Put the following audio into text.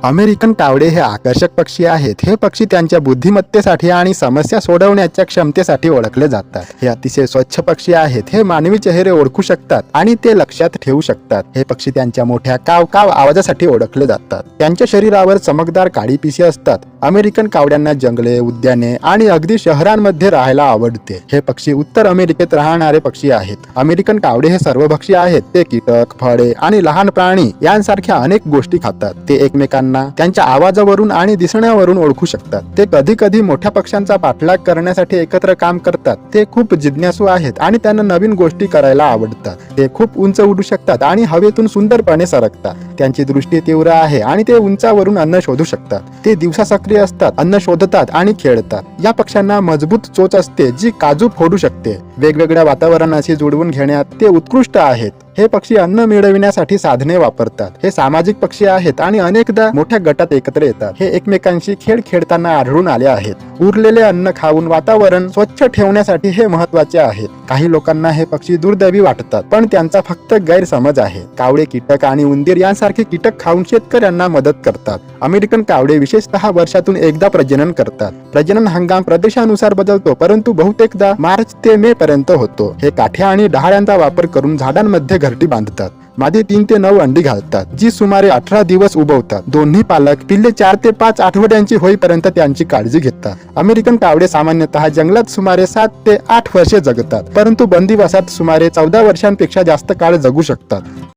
American कावळे हे आकर्षक पक्षी आहेत. हे पक्षी त्यांच्या बुद्धिमत्तेसाठी आणि समस्या सोडवण्याच्या क्षमतेसाठी ओळखले जातात. हे अतिशय स्वच्छ पक्षी आहेत. हे मानवी चेहरे ओळखू शकतात आणि ते लक्षात ठेवू शकतात. हे पक्षी त्यांच्या मोठ्या काव काव आवाजासाठी ओळखले जातात. त्यांच्या शरीरावर चमकदार काळी पिसे असतात. अमेरिकन कावड्यांना जंगले, उद्याने आणि अगदी शहरांमध्ये राहायला आवडते. हे पक्षी उत्तर अमेरिकेत राहणारे पक्षी आहेत. अमेरिकन कावडे हे सर्वभक्षी आहेत. ते कीटक, फळे आणि लहान प्राणी यांसारख्या अनेक गोष्टी खातात. ते एकमेकांना त्यांच्या आवाजावरून आणि दिसण्यावरून ओळखू शकतात. ते कधी कधी मोठ्या पक्ष्यांचा पाठलाग करण्यासाठी एकत्र काम करतात. ते खूप जिज्ञासू आहेत आणि त्यांना नवीन गोष्टी करायला आवडतात. ते खूप उंच उडू शकतात आणि हवेतून सुंदरपणे सरकतात. त्यांची दृष्टी तीव्र आहे आणि ते उंचावरून अन्न शोधू शकतात. ते दिवसा सक्रिय असतात, अन्न शोधतात आणि खेळतात. या पक्ष्यांना मजबूत चोच असते जी काजू फोडू शकते. वेगवेगळ्या वातावरणाशी जुळवून घेण्यात ते उत्कृष्ट आहेत. हे पक्षी अन्न मिळविण्यासाठी साधने वापरतात. हे सामाजिक पक्षी आहेत आणि अनेकदा मोठ्या गटात एकत्र येतात. हे एकमेकांशी खेळ खेळताना आढळून आले आहेत. उरलेले अन्न खाऊन वातावरण स्वच्छ ठेवण्यासाठी हे महत्त्वाचे आहेत. काही लोकांना हे पक्षी दुर्दैवी वाटतात, पण त्यांचा फक्त गैरसमज आहे. कावळे कीटक आणि उंदीर यांसारखे कीटक खाऊन शेतकऱ्यांना मदत करतात. अमेरिकन कावळे विशेषतः वर्षातून एकदा प्रजनन करतात. प्रजनन हंगाम प्रदेशानुसार बदलतो, परंतु बहुतेकदा मार्च ते मे पर्यंत होतो. हे काठ्या आणि डहाळ्यांचा वापर करून झाडांमध्ये घरटी बांधतात. मादी 3 ते 9 अंडी घालतात, जी सुमारे 18 दिवस उबवतात. दोन्ही पालक पिल्ले 4 ते 5 आठवड्यांची होईपर्यंत त्यांची काळजी घेतात. अमेरिकन कावळे सामान्यतः जंगलात सुमारे 7 ते 8 वर्षे जगतात, परंतु बंदिवासात सुमारे 14 वर्षांपेक्षा जास्त काळ जगू शकतात.